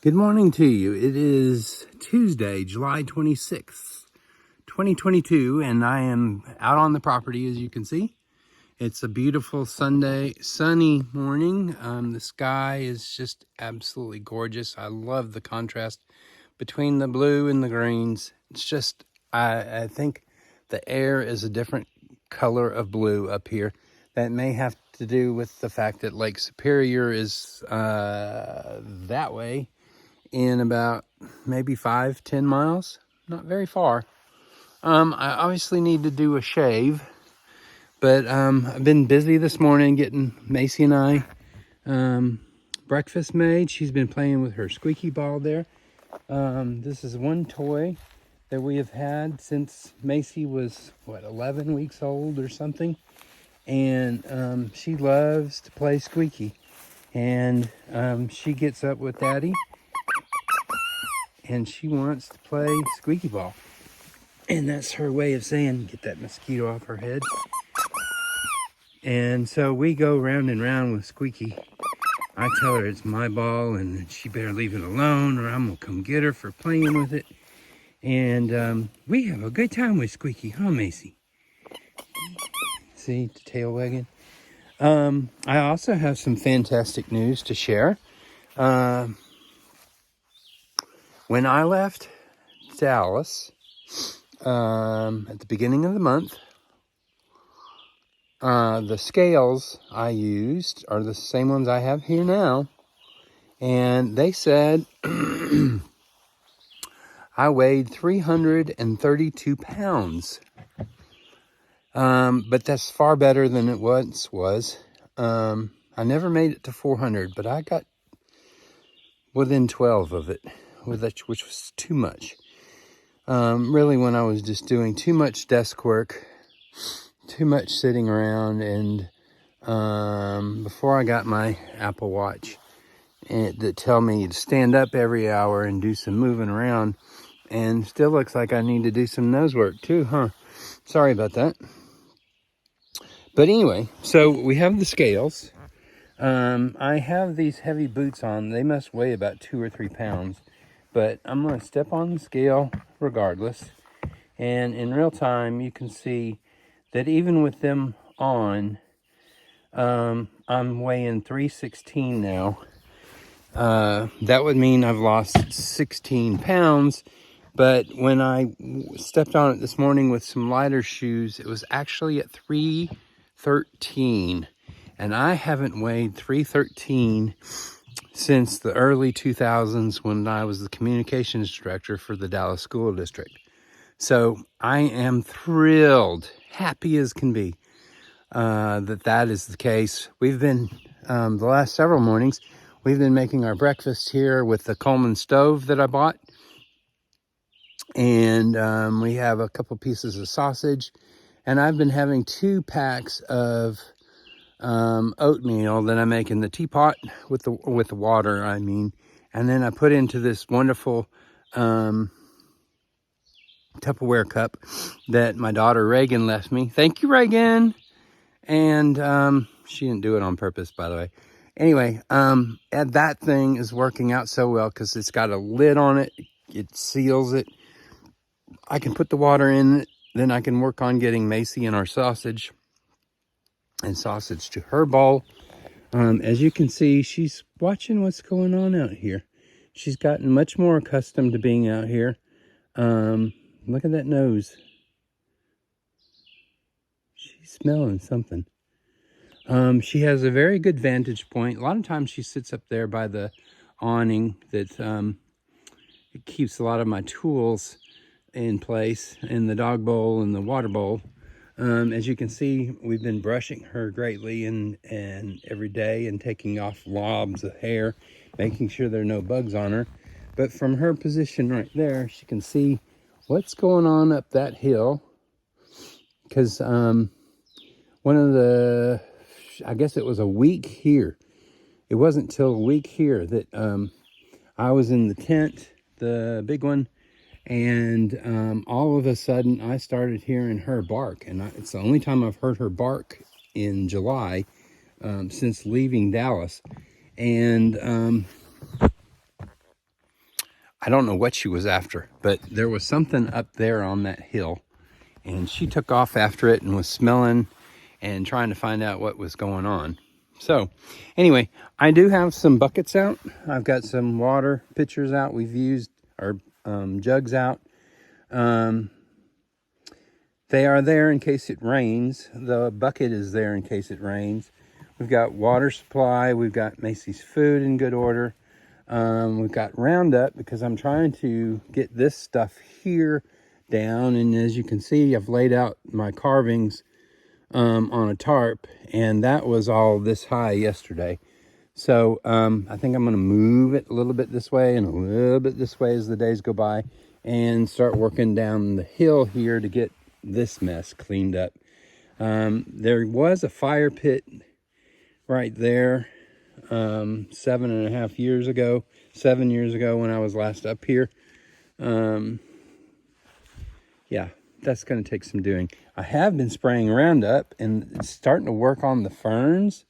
Good morning to you. It is Tuesday, July 26th, 2022, and I am out on the property, as you can see. It's a beautiful Sunday, sunny morning. The sky is just absolutely gorgeous. I love the contrast between the blue and the greens. It's just, I think the air is a different color of blue up here. That may have to do with the fact that Lake Superior is that way in about maybe 5-10 miles, not very far. I obviously need to do a shave, but I've been busy this morning getting Macy and I breakfast made. She's been playing with her squeaky ball there. This is one toy that we have had since Macy was 11 weeks old or something, and she loves to play squeaky, and she gets up with Daddy and she wants to play squeaky ball. And that's her way of saying, get that mosquito off her head. And so we go round and round with Squeaky. I tell her it's my ball and she better leave it alone or I'm gonna come get her for playing with it. And we have a good time with Squeaky, huh, Macy? See, the tail wagging. I also have some fantastic news to share. When I left Dallas at the beginning of the month, the scales I used are the same ones I have here now, and they said I weighed 332 pounds, but that's far better than it once was. I never made it to 400, but I got within 12 of it, which was too much. Really, when I was just doing too much desk work, too much sitting around, and before I got my Apple Watch that tell me to stand up every hour and do some moving around, and still looks like I need to do some nose work too, huh? Sorry about that. But anyway, so we have the scales. I have these heavy boots on. They must weigh about 2 or 3 pounds. But I'm going to step on the scale regardless. And in real time, you can see that even with them on, I'm weighing 316 now. That would mean I've lost 16 pounds. But when I stepped on it this morning with some lighter shoes, it was actually at 313. And I haven't weighed 313 since the early 2000s when I was the communications director for the Dallas School District. So I am thrilled, happy as can be, that is the case. We've been, the last several mornings, we've been making our breakfast here with the Coleman stove that I bought. And we have a couple pieces of sausage. And I've been having 2 packs of oatmeal that I make in the teapot with the water, I mean, and then I put into this wonderful Tupperware cup that my daughter Reagan left me. Thank you, Reagan. And she didn't do it on purpose, by the way. Anyway, and that thing is working out so well because it's got a lid on it. It seals it. I can put the water in it. Then I can work on getting Macy and our sausage to her bowl. As you can see, she's watching what's going on out here. She's gotten much more accustomed to being out here. Look at that nose. She's smelling something. She has a very good vantage point. A lot of times she sits up there by the awning that it keeps a lot of my tools in place, in the dog bowl and the water bowl. As you can see, we've been brushing her greatly and every day and taking off lobs of hair, making sure there are no bugs on her. But from her position right there, she can see what's going on up that hill. Because one of the, I guess it was a week here. It wasn't till a week here that I was in the tent, the big one, and all of a sudden I started hearing her bark, and it's the only time I've heard her bark in July since leaving Dallas. And I don't know what she was after, but there was something up there on that hill, and she took off after it and was smelling and trying to find out what was going on. So anyway, I do have some buckets out. I've got some water pitchers out. We've used our jugs out. They are there in case it rains. The bucket is there in case it rains. We've got water supply. We've got Macy's food in good order. We've got Roundup because I'm trying to get this stuff here down. And as you can see, I've laid out my carvings on a tarp, and that was all this high yesterday. So I think I'm going to move it a little bit this way and a little bit this way as the days go by, and start working down the hill here to get this mess cleaned up. There was a fire pit right there 7 years ago when I was last up here. Yeah, that's going to take some doing. I have been spraying Roundup, and it's starting to work on the ferns,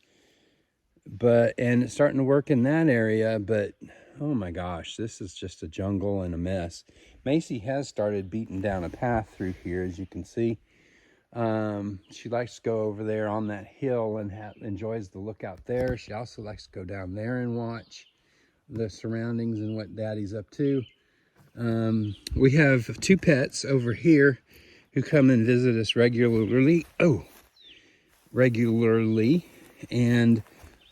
and it's starting to work in that area, but oh my gosh, this is just a jungle and a mess. Macy has started beating down a path through here, as you can see. She likes to go over there on that hill and enjoys the look out there. She also likes to go down there and watch the surroundings and what Daddy's up to. We have 2 pets over here who come and visit us regularly. And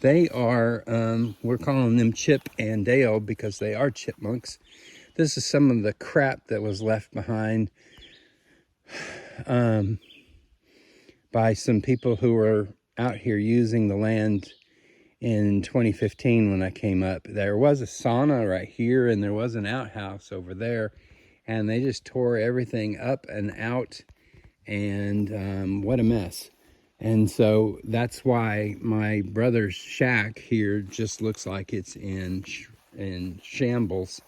they are, we're calling them Chip and Dale because they are chipmunks. This is some of the crap that was left behind by some people who were out here using the land in 2015 when I came up. There was a sauna right here, and there was an outhouse over there, and they just tore everything up and out, and what a mess. And so that's why my brother's shack here just looks like it's in shambles,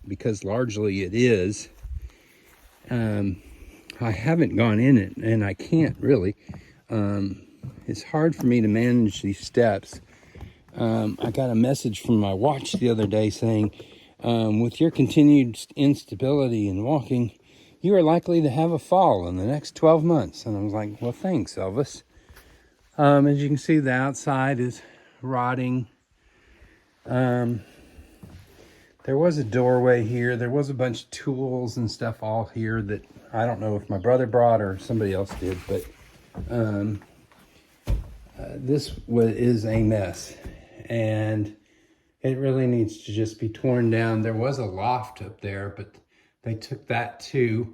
because largely it is. I haven't gone in it, and I can't really. It's hard for me to manage these steps. I got a message from my watch the other day saying, with your continued instability in walking, you are likely to have a fall in the next 12 months. And I was like, well, thanks, Elvis. As you can see, the outside is rotting. There was a doorway here. There was a bunch of tools and stuff all here that I don't know if my brother brought or somebody else did, but this is a mess, and it really needs to just be torn down. There was a loft up there, but they took that too.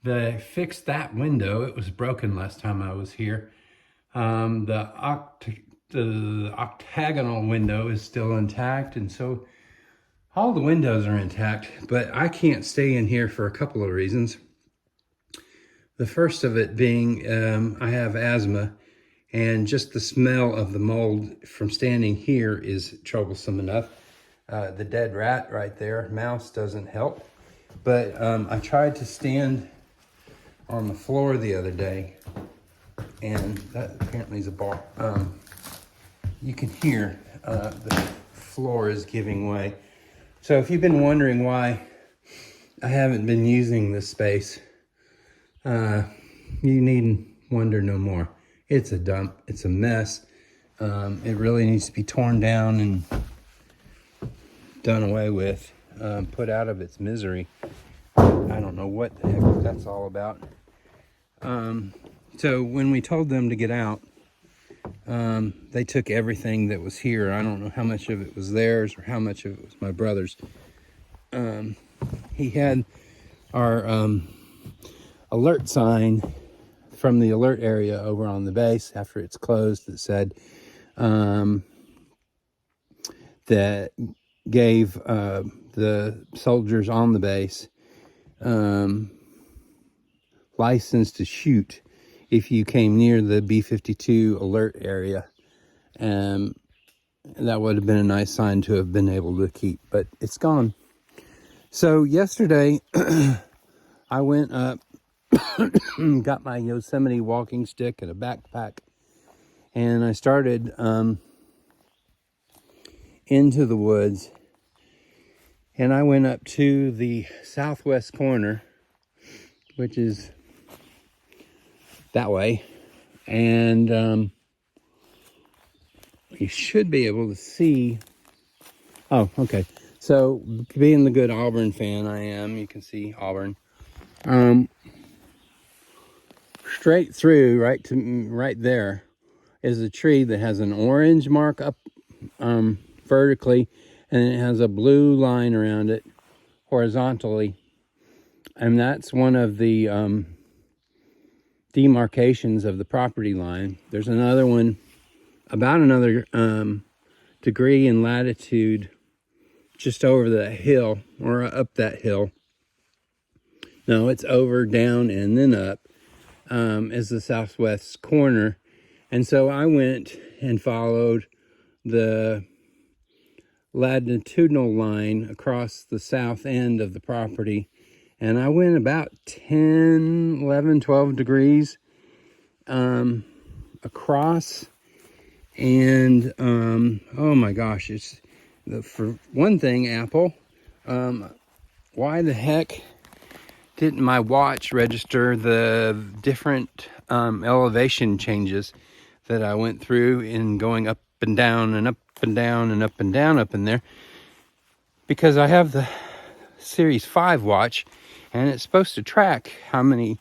They fixed that window. It was broken last time I was here. The octagonal window is still intact, and so all the windows are intact, but I can't stay in here for a couple of reasons. The first of it being I have asthma, and just the smell of the mold from standing here is troublesome enough. The dead rat right there, mouse, doesn't help. But I tried to stand on the floor the other day, and that apparently is a bar. You can hear the floor is giving way. So if you've been wondering why I haven't been using this space, you needn't wonder no more. It's a dump. It's a mess. It really needs to be torn down and done away with, put out of its misery. I don't know what the heck that's all about. So when we told them to get out, they took everything that was here. I don't know how much of it was theirs or how much of it was my brother's. He had our alert sign from the alert area over on the base after it's closed that said that gave the soldiers on the base license to shoot if you came near the B-52 alert area. That would have been a nice sign to have been able to keep, but it's gone. So yesterday I went up, got my Yosemite walking stick and a backpack, and I started into the woods. And I went up to the southwest corner, which is that way. And you should be able to see. Oh, okay. So being the good Auburn fan I am, you can see Auburn. Straight through, right there, is a tree that has an orange mark up vertically, and it has a blue line around it horizontally. And that's one of the demarcations of the property line. There's another one about another degree in latitude just over the hill, or up that hill. No, it's over, down, and then up is the southwest corner. And so I went and followed the latitudinal line across the south end of the property. And I went about 10, 11, 12 degrees across. And oh my gosh, for one thing, Apple, why the heck didn't my watch register the different elevation changes that I went through in going up and down and up and down and up and down up in there? Because I have the Series 5 watch, and it's supposed to track how many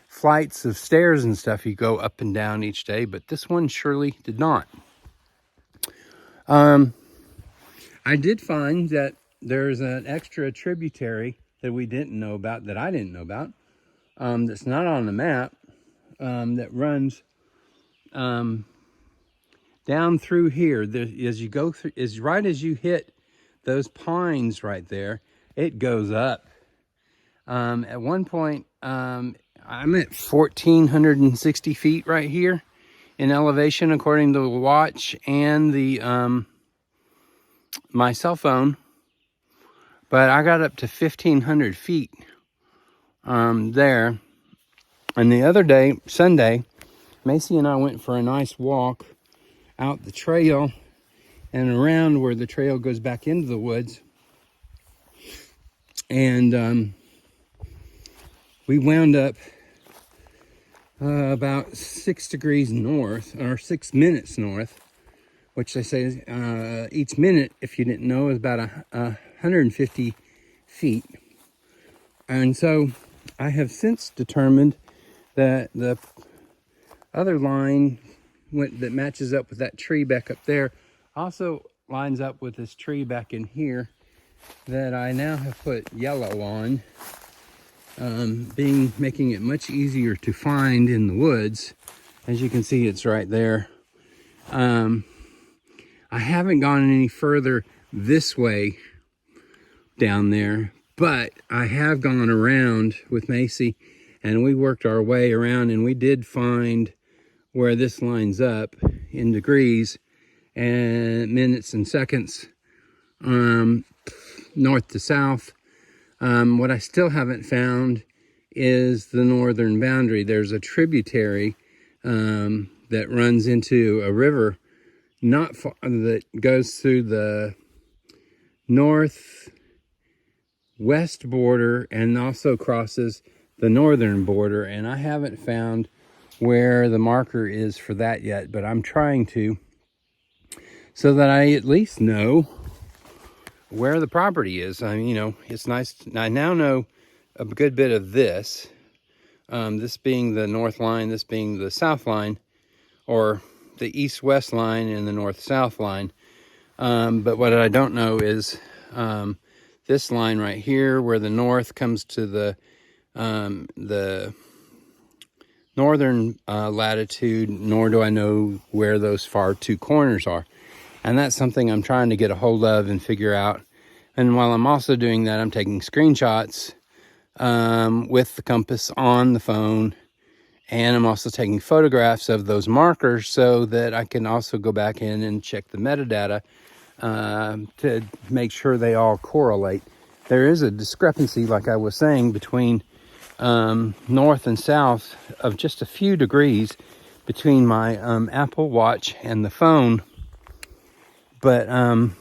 flights of stairs and stuff you go up and down each day, but this one surely did not. I did find that there's an extra tributary that we didn't know about, that I didn't know about, that's not on the map, that runs down through here. As you go through, right as you hit those pines right there, it goes up. At one point, I'm at 1,460 feet right here in elevation, according to the watch and the my cell phone. But I got up to 1,500 feet there. And the other day, Sunday, Macy and I went for a nice walk out the trail and around where the trail goes back into the woods. And we wound up about 6 degrees north, or 6 minutes north, which they say each minute, if you didn't know, is about 150 feet. And so I have since determined that the other line that matches up with that tree back up there also lines up with this tree back in here that I now have put yellow on, making it much easier to find in the woods. As you can see, it's right there. I haven't gone any further this way down there, but I have gone around with Macy, and we worked our way around, and we did find where this lines up in degrees and minutes and seconds, north to south. What I still haven't found is the northern boundary. There's a tributary that runs into a river not far, that goes through the northwest border and also crosses the northern border, and I haven't found where the marker is for that yet, but I'm trying to, so that I at least know where the property is. I mean, you know, it's nice. I now know a good bit of this, this being the north line, this being the south line, or the east-west line and the north-south line. But what I don't know is this line right here, where the north comes to the northern latitude, nor do I know where those far two corners are. And that's something I'm trying to get a hold of and figure out. And while I'm also doing that, I'm taking screenshots with the compass on the phone. And I'm also taking photographs of those markers so that I can also go back in and check the metadata to make sure they all correlate. There is a discrepancy, like I was saying, between north and south of just a few degrees between my Apple Watch and the phone. But I'm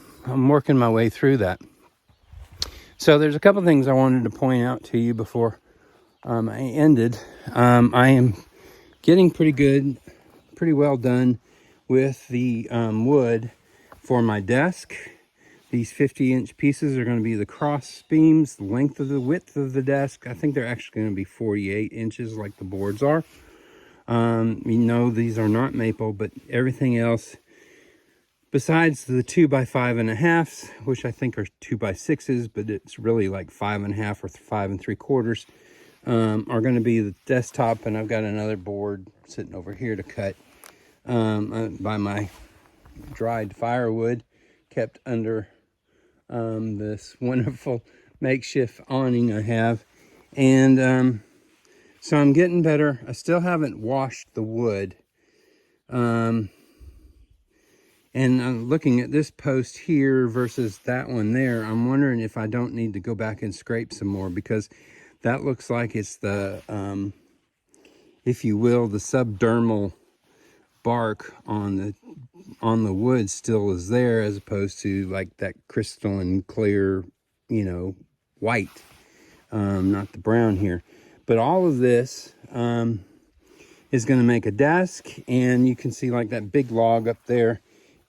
working my way through that. So there's a couple things I wanted to point out to you before I ended. I am getting pretty well done with the wood for my desk. These 50-inch pieces are going to be the cross beams, the width of the desk. I think they're actually going to be 48 inches like the boards are. These are not maple, but everything else, besides the 2x5.5, which I think are 2x6s, but it's really like 5.5 or 5 3/4, are going to be the desktop. And I've got another board sitting over here to cut by my dried firewood, kept under this wonderful makeshift awning I have. And so I'm getting better. I still haven't washed the wood. And I'm looking at this post here versus that one there. I'm wondering if I don't need to go back and scrape some more, because that looks like it's the, if you will, the subdermal bark on the wood still is there, as opposed to like that crystalline clear, white, not the brown here. But all of this is going to make a desk, and you can see like that big log up there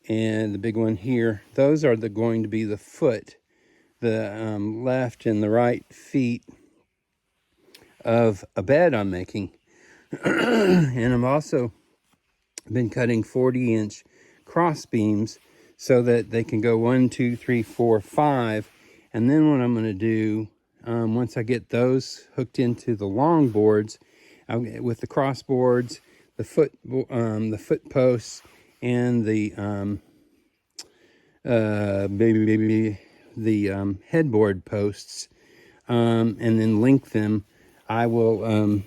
and the big one here. Those are going to be the foot, the left and the right feet of a bed I'm making. And I've also been cutting 40-inch cross beams so that they can go 1, 2, 3, 4, 5. And then what I'm going to do, once I get those hooked into the long boards, with the cross boards, the foot posts, and the headboard posts, and then link them, I will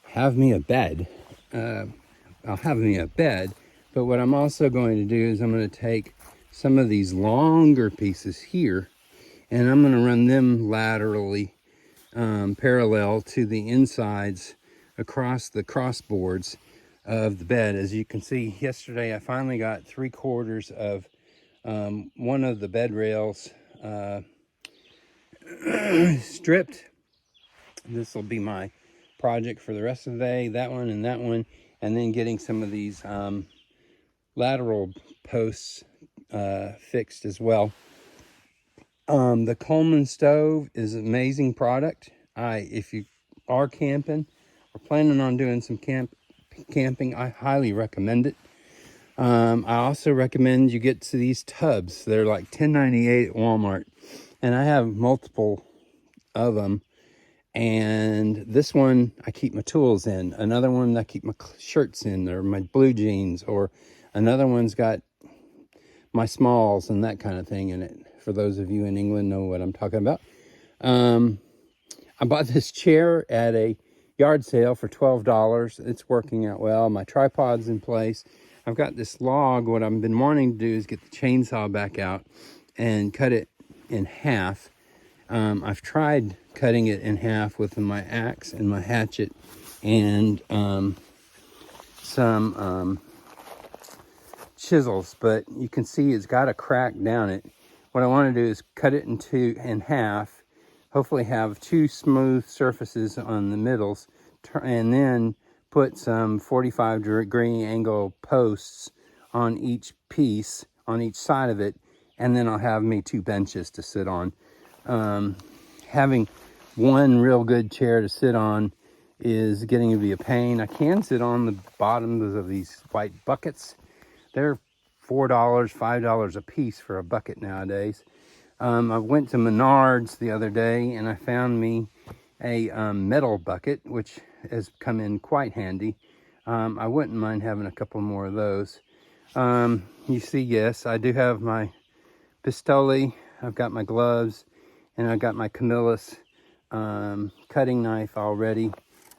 have me a bed. I'll have me a bed, but what I'm also going to do is I'm going to take some of these longer pieces here, and I'm going to run them laterally, parallel to the insides across the crossboards of the bed. As you can see, yesterday I finally got 3/4 of one of the bed rails stripped. This will be my project for the rest of the day, that one, and then getting some of these lateral posts fixed as well. The Coleman stove is an amazing product. If you are camping or planning on doing some camping, I highly recommend it. I also recommend you get to these tubs. They're like $10.98 at Walmart, and I have multiple of them. And this one I keep my tools in. Another one I keep my shirts in, or my blue jeans, or another one's got my smalls and that kind of thing in it. For those of you in England know what I'm talking about. I bought this chair at a yard sale for $12. It's working out well. My tripod's in place. I've got this log. What I've been wanting to do is get the chainsaw back out and cut it in half. I've tried cutting it in half with my axe and my hatchet and some chisels, but you can see it's got a crack down it. What I want to do is cut it in half, hopefully have 2 smooth surfaces on the middles, and then put some 45-degree angle posts on each piece, on each side of it, and then I'll have me 2 benches to sit on. Having one real good chair to sit on is getting to be a pain. I can sit on the bottoms of these white buckets. They're $4, $5 a piece for a bucket nowadays. I went to Menards the other day and I found me a metal bucket, which has come in quite handy. I wouldn't mind having a couple more of those. You see, yes, I do have my pistoli. I've got my gloves, and I've got my Camillus cutting knife already.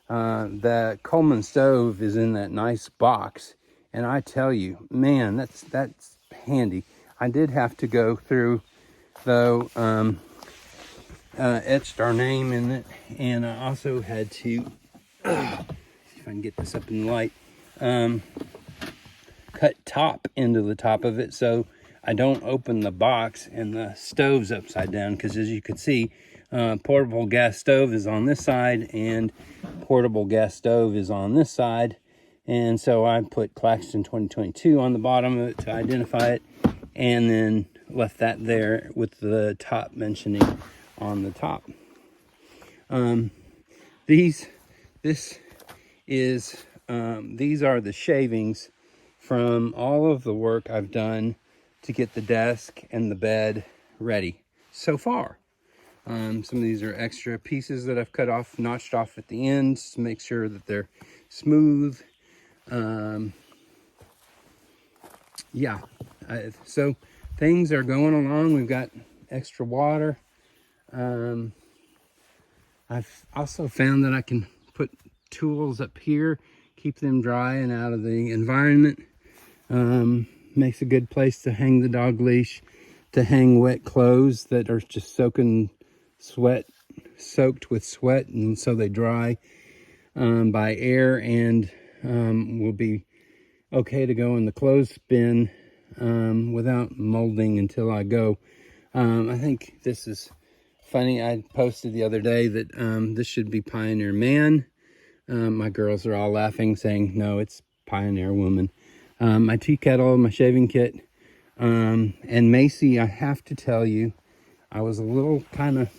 The Coleman stove is in that nice box, and I tell you, man, that's handy. I did have to go through, though, etched our name in it, and I also had to, see if I can get this up in the light, cut top into the top of it, so I don't open the box and the stove's upside down, because as you can see, portable gas stove is on this side and portable gas stove is on this side. And so I put Claxton 2022 on the bottom of it to identify it, and then left that there with the top mentioning on the top. These are the shavings from all of the work I've done to get the desk and the bed ready so far. Some of these are extra pieces that I've cut off, notched off at the ends to make sure that they're smooth. So things are going along. We've got extra water. I've also found that I can put tools up here, keep them dry and out of the environment. Makes a good place to hang the dog leash, to hang wet clothes that are just soaked with sweat, and so they dry by air, and will be okay to go in the clothespin without molding until I go. I think this is funny. I posted the other day that this should be Pioneer Man. My girls are all laughing, saying, no, it's Pioneer Woman. My tea kettle, my shaving kit, and Macy, I have to tell you, I was a little kind of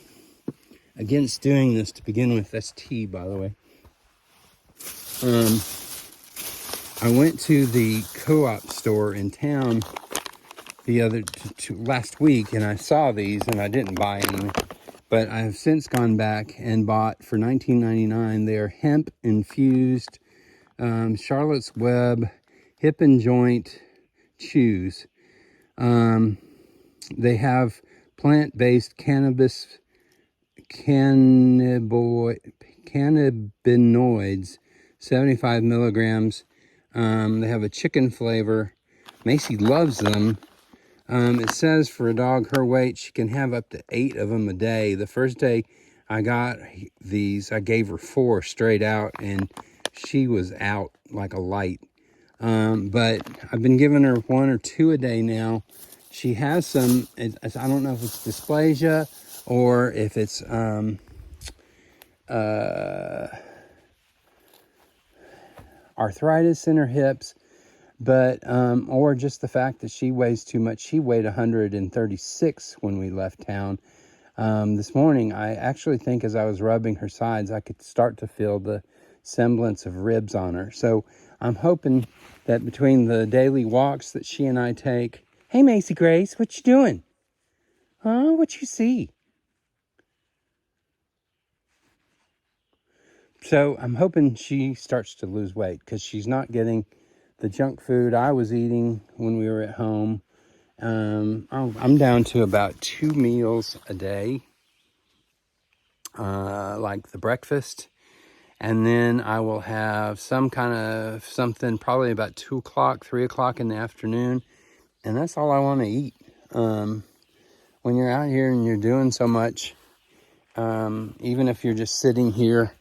against doing this to begin with. That's tea, by the way. I went to the co-op store in town last week, and I saw these, and I didn't buy any. But I have since gone back and bought for $19.99. They are hemp infused Charlotte's Web hip and joint chews. They have plant-based cannabinoids, 75 milligrams. They have a chicken flavor. Macy loves them. It says for a dog her weight, she can have up to 8 of them a day. The first day I got these, I gave her 4 straight out, and she was out like a light. But I've been giving her 1 or 2 a day now. She has some, I don't know if it's dysplasia or if it's arthritis in her hips, but or just the fact that she weighs too much. She weighed 136 when we left town. This morning, I actually think as I was rubbing her sides, I could start to feel the semblance of ribs on her. So I'm hoping that between the daily walks that she and I take. Hey, Macy Grace, what you doing? Huh? What you see? So I'm hoping she starts to lose weight, because she's not getting the junk food I was eating when we were at home. I'm down to about 2 meals a day, like the breakfast. And then I will have some kind of something probably about 2 o'clock, 3 o'clock in the afternoon. And that's all I want to eat. When you're out here and you're doing so much, even if you're just sitting here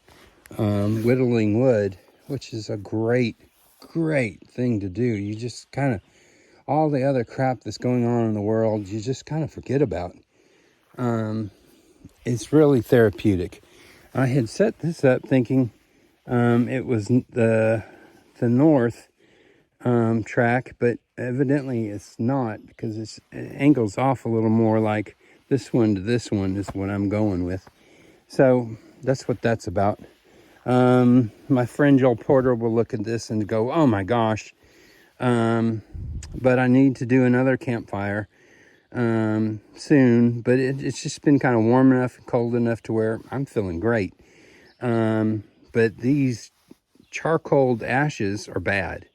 whittling wood, which is a great thing to do. You just kind of, all the other crap that's going on in the world, you just kind of forget about. It's really therapeutic. I had set this up thinking it was the north track, but evidently it's not, because it angles off a little more, like this one to this one is what I'm going with. So that's what that's about. My friend Joel Porter will look at this and go, oh my gosh. But I need to do another campfire soon. But it's just been kind of warm enough and cold enough to where I'm feeling great. But these charcoal ashes are bad.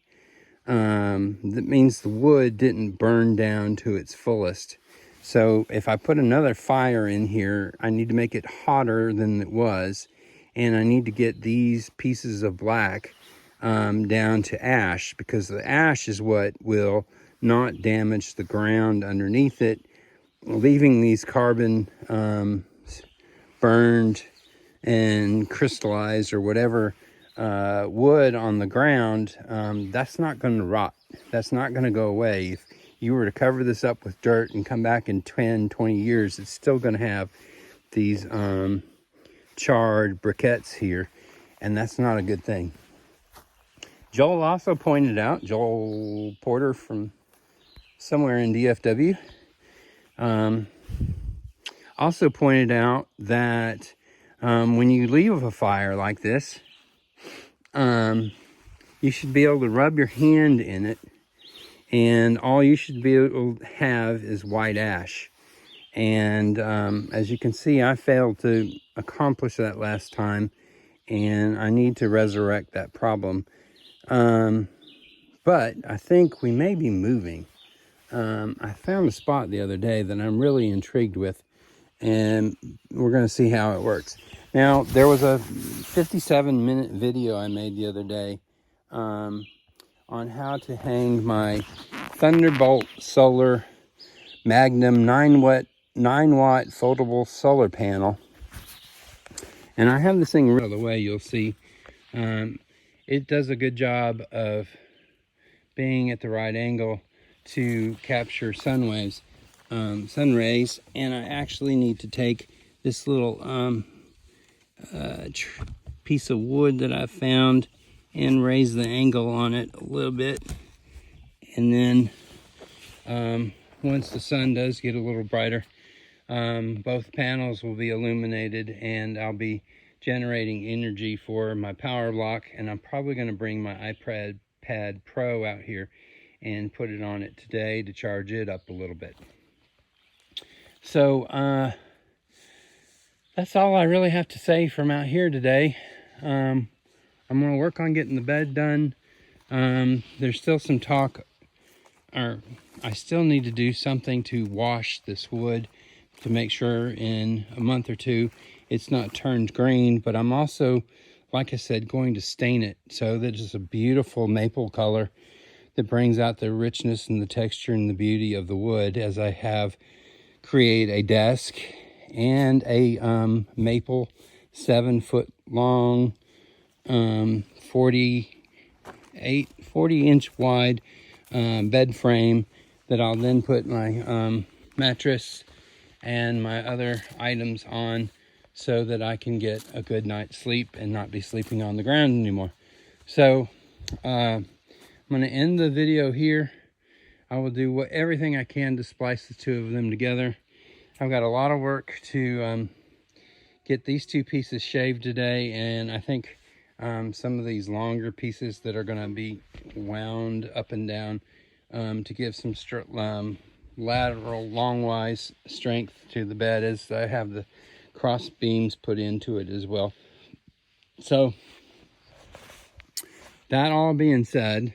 That means the wood didn't burn down to its fullest. So if I put another fire in here, I need to make it hotter than it was. And I need to get these pieces of black down to ash, because the ash is what will not damage the ground underneath it. Leaving these carbon burned and crystallized or whatever wood on the ground, that's not going to rot. That's not going to go away. you were to cover this up with dirt and come back in 10, 20 years, it's still going to have these charred briquettes here, and that's not a good thing. Joel also pointed out, Joel Porter from somewhere in DFW, also pointed out that when you leave a fire like this, you should be able to rub your hand in it, and all you should be able to have is white ash. And as you can see, I failed to accomplish that last time, and I need to resurrect that problem. But I think we may be moving. I found a spot the other day that I'm really intrigued with, and we're going to see how it works. Now, there was a 57-minute video I made the other day on how to hang my Thunderbolt Solar Magnum 9-watt foldable solar panel. And I have this thing out of the way, you'll see. It does a good job of being at the right angle to capture sun rays, and I actually need to take this little piece of wood that I found and raise the angle on it a little bit, and then once the sun does get a little brighter, both panels will be illuminated, and I'll be generating energy for my power block. And I'm probably going to bring my iPad Pro out here and put it on it today to charge it up a little bit. So that's all I really have to say from out here today. I'm going to work on getting the bed done. There's still some talk, or I still need to do something to wash this wood to make sure in a month or two it's not turned green. But I'm also, like I said, going to stain it so that it's a beautiful maple color that brings out the richness and the texture and the beauty of the wood, as I have create a desk and a maple 7-foot long 40 inch wide bed frame that I'll then put my mattress and my other items on, so that I can get a good night's sleep and not be sleeping on the ground anymore. So I'm going to end the video here. I will do everything I can to splice the two of them together. I've got a lot of work to get these two pieces shaved today, and I think some of these longer pieces that are going to be wound up and down to give some lateral longwise strength to the bed, as I have the cross beams put into it as well. So that all being said,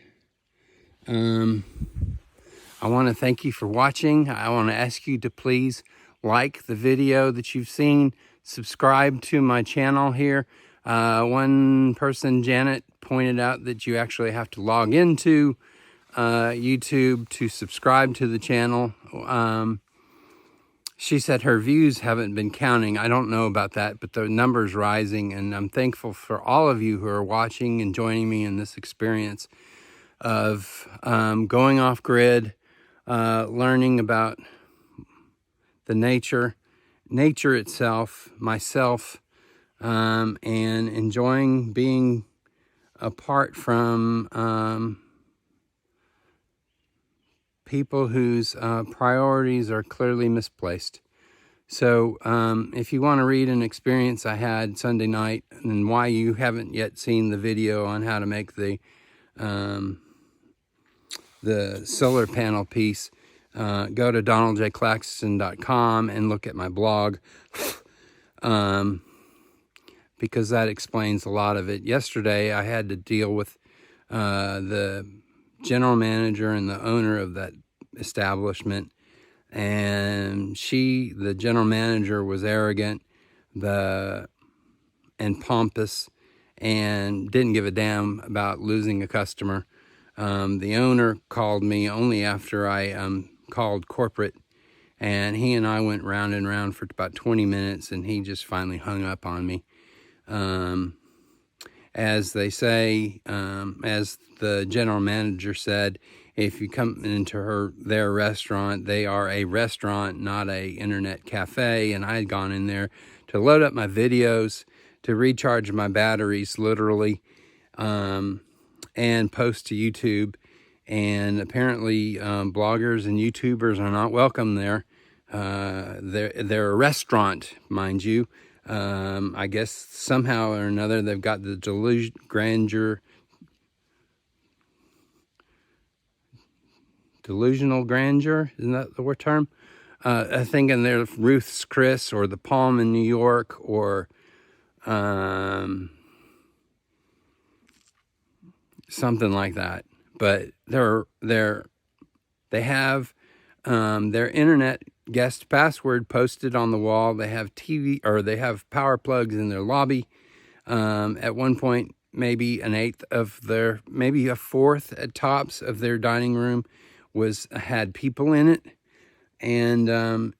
I want to thank you for watching. I want to ask you to please like the video that you've seen, subscribe to my channel here. One person, Janet, pointed out that you actually have to log into YouTube to subscribe to the channel. She said her views haven't been counting. I don't know about that, but the number's rising, and I'm thankful for all of you who are watching and joining me in this experience of going off grid, learning about the nature itself, myself, and enjoying being apart from people whose priorities are clearly misplaced. So if you want to read an experience I had Sunday night, and why you haven't yet seen the video on how to make the solar panel piece, go to donaldjclaxton.com and look at my blog, because that explains a lot of it. Yesterday, I had to deal with the general manager and the owner of that establishment, and the general manager, was arrogant and pompous, and didn't give a damn about losing a customer. The owner called me only after I called corporate, and he and I went round and round for about 20 minutes, and he just finally hung up on me. As they say, as the general manager said, if you come into their restaurant, they are a restaurant, not a internet cafe. And I had gone in there to load up my videos, to recharge my batteries, literally, and post to YouTube. And apparently, bloggers and YouTubers are not welcome there. They're a restaurant, mind you. I guess somehow or another they've got the delusional grandeur, isn't that the word term? I think in there Ruth's Chris or the Palm in New York, or something like that. But they have their internet guest password posted on the wall. They have they have power plugs in their lobby. At one point, maybe maybe a fourth at tops of their dining room had people in it. And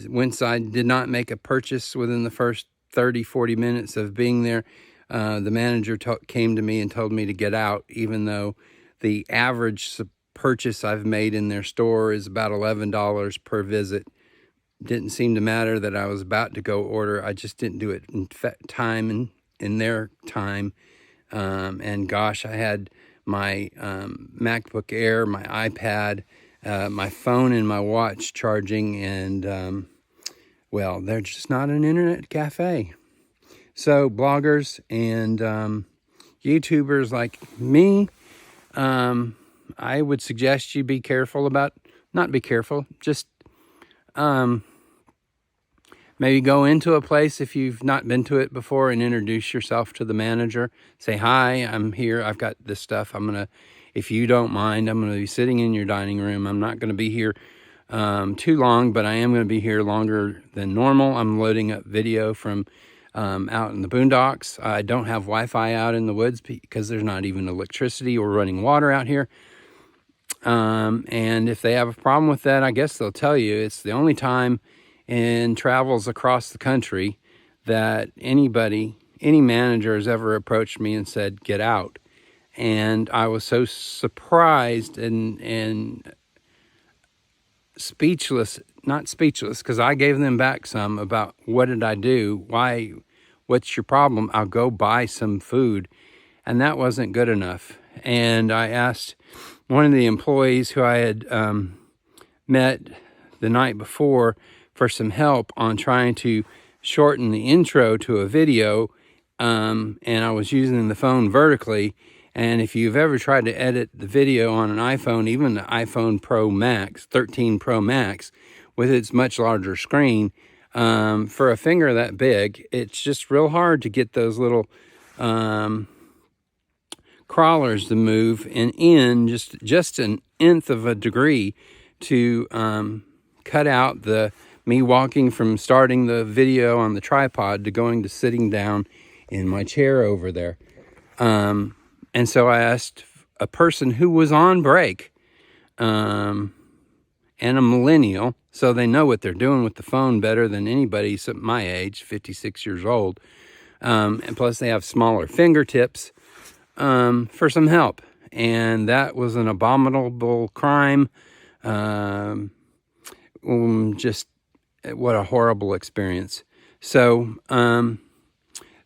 once I did not make a purchase within the first 30-40 minutes of being there, the manager came to me and told me to get out, even though the average purchase I've made in their store is about $11 per visit. Didn't seem to matter that I was about to go order. I just didn't do it in time and in their time. And gosh, I had my MacBook Air, my iPad, my phone and my watch charging, and well, they're just not an internet cafe. So bloggers and YouTubers like me, I would suggest you be careful about, not be careful, just maybe go into a place if you've not been to it before and introduce yourself to the manager. Say, hi, I'm here. I've got this stuff. If you don't mind, I'm going to be sitting in your dining room. I'm not going to be here too long, but I am going to be here longer than normal. I'm loading up video from out in the boondocks. I don't have Wi-Fi out in the woods because there's not even electricity or running water out here. And if they have a problem with that, I guess they'll tell you. It's the only time in travels across the country that any manager has ever approached me and said, get out. And I was so surprised and speechless, not speechless, because I gave them back some about what did I do? What's your problem? I'll go buy some food. And that wasn't good enough. And I asked one of the employees who I had met the night before for some help on trying to shorten the intro to a video, and I was using the phone vertically. And if you've ever tried to edit the video on an iPhone, even the iPhone Pro Max, 13 Pro Max, with its much larger screen, for a finger that big, it's just real hard to get those little crawlers to move in just an nth of a degree to cut out me walking from starting the video on the tripod to going to sitting down in my chair over there. And so I asked a person who was on break, and a millennial, so they know what they're doing with the phone better than anybody my age, 56 years old. And plus they have smaller fingertips, for some help. And that was an abominable crime. Just what a horrible experience. So,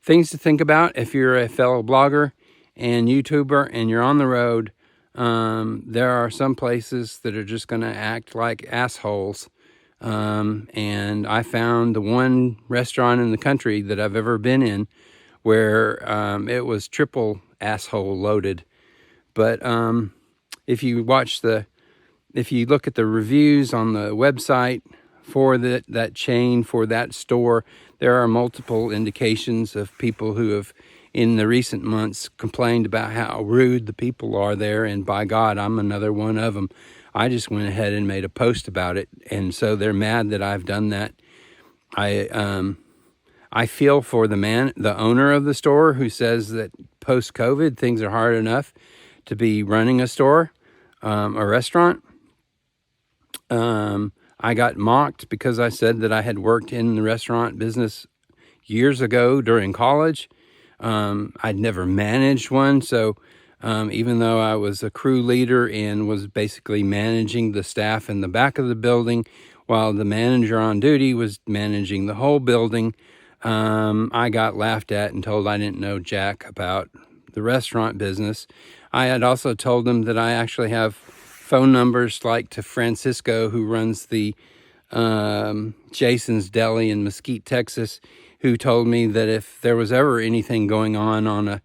things to think about if you're a fellow blogger and YouTuber and you're on the road. There are some places that are just going to act like assholes. And I found the one restaurant in the country that I've ever been in where it was triple asshole loaded. But if you look at the reviews on the website for that chain, for that store, there are multiple indications of people who have, in the recent months, complained about how rude the people are there. And by God, I'm another one of them. I just went ahead and made a post about it. And so they're mad that I've done that. I feel for the owner of the store, who says that post-COVID, things are hard enough to be running a store, a restaurant. I got mocked because I said that I had worked in the restaurant business years ago during college. I'd never managed one, so even though I was a crew leader and was basically managing the staff in the back of the building, while the manager on duty was managing the whole building. I got laughed at and told I didn't know jack about the restaurant business. I had also told them that I actually have phone numbers like to Francisco, who runs the Jason's Deli in Mesquite, Texas, who told me that if there was ever anything going on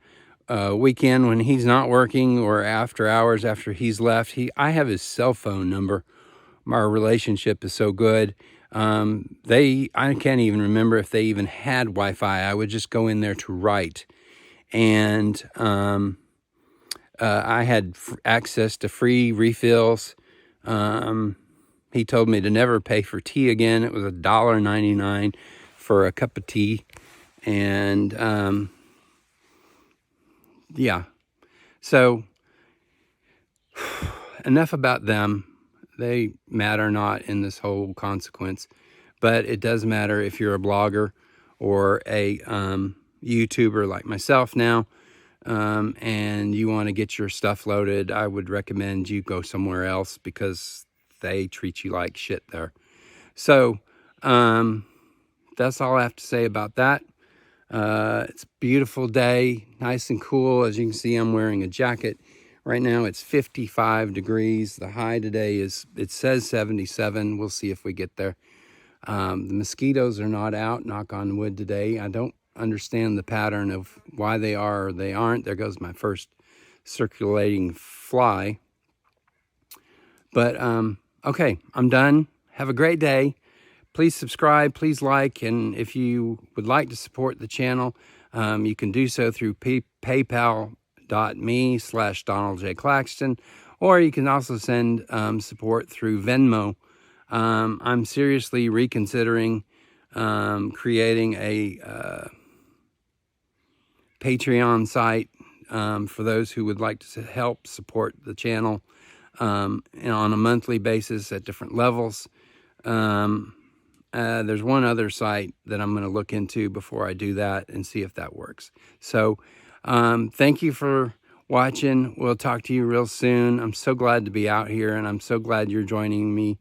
a weekend when he's not working or after hours after he's left, I have his cell phone number. Our relationship is so good. I can't even remember if they even had Wi-Fi. I would just go in there to write, and I had access to free refills. He told me to never pay for tea again. It was $1.99 for a cup of tea, and yeah. So enough about them. They matter not in this whole consequence, but it does matter if you're a blogger or a YouTuber like myself now, and you want to get your stuff loaded. I would recommend you go somewhere else because they treat you like shit there. So that's all I have to say about that. It's a beautiful day, nice and cool. As you can see, I'm wearing a jacket. Right now it's 55 degrees. The high today it says 77. We'll see if we get there. The mosquitoes are not out, knock on wood, today. I don't understand the pattern of why they are or they aren't. There goes my first circulating fly. But okay, I'm done. Have a great day. Please subscribe, please like, and if you would like to support the channel, you can do so through paypal.me/Donald J. Claxton, or you can also send support through Venmo. I'm seriously reconsidering creating a Patreon site for those who would like to help support the channel on a monthly basis at different levels. There's one other site that I'm going to look into before I do that and see if that works. So thank you for watching. We'll talk to you real soon. I'm so glad to be out here, and I'm so glad you're joining me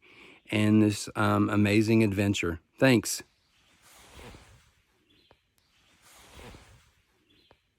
in this amazing adventure. Thanks.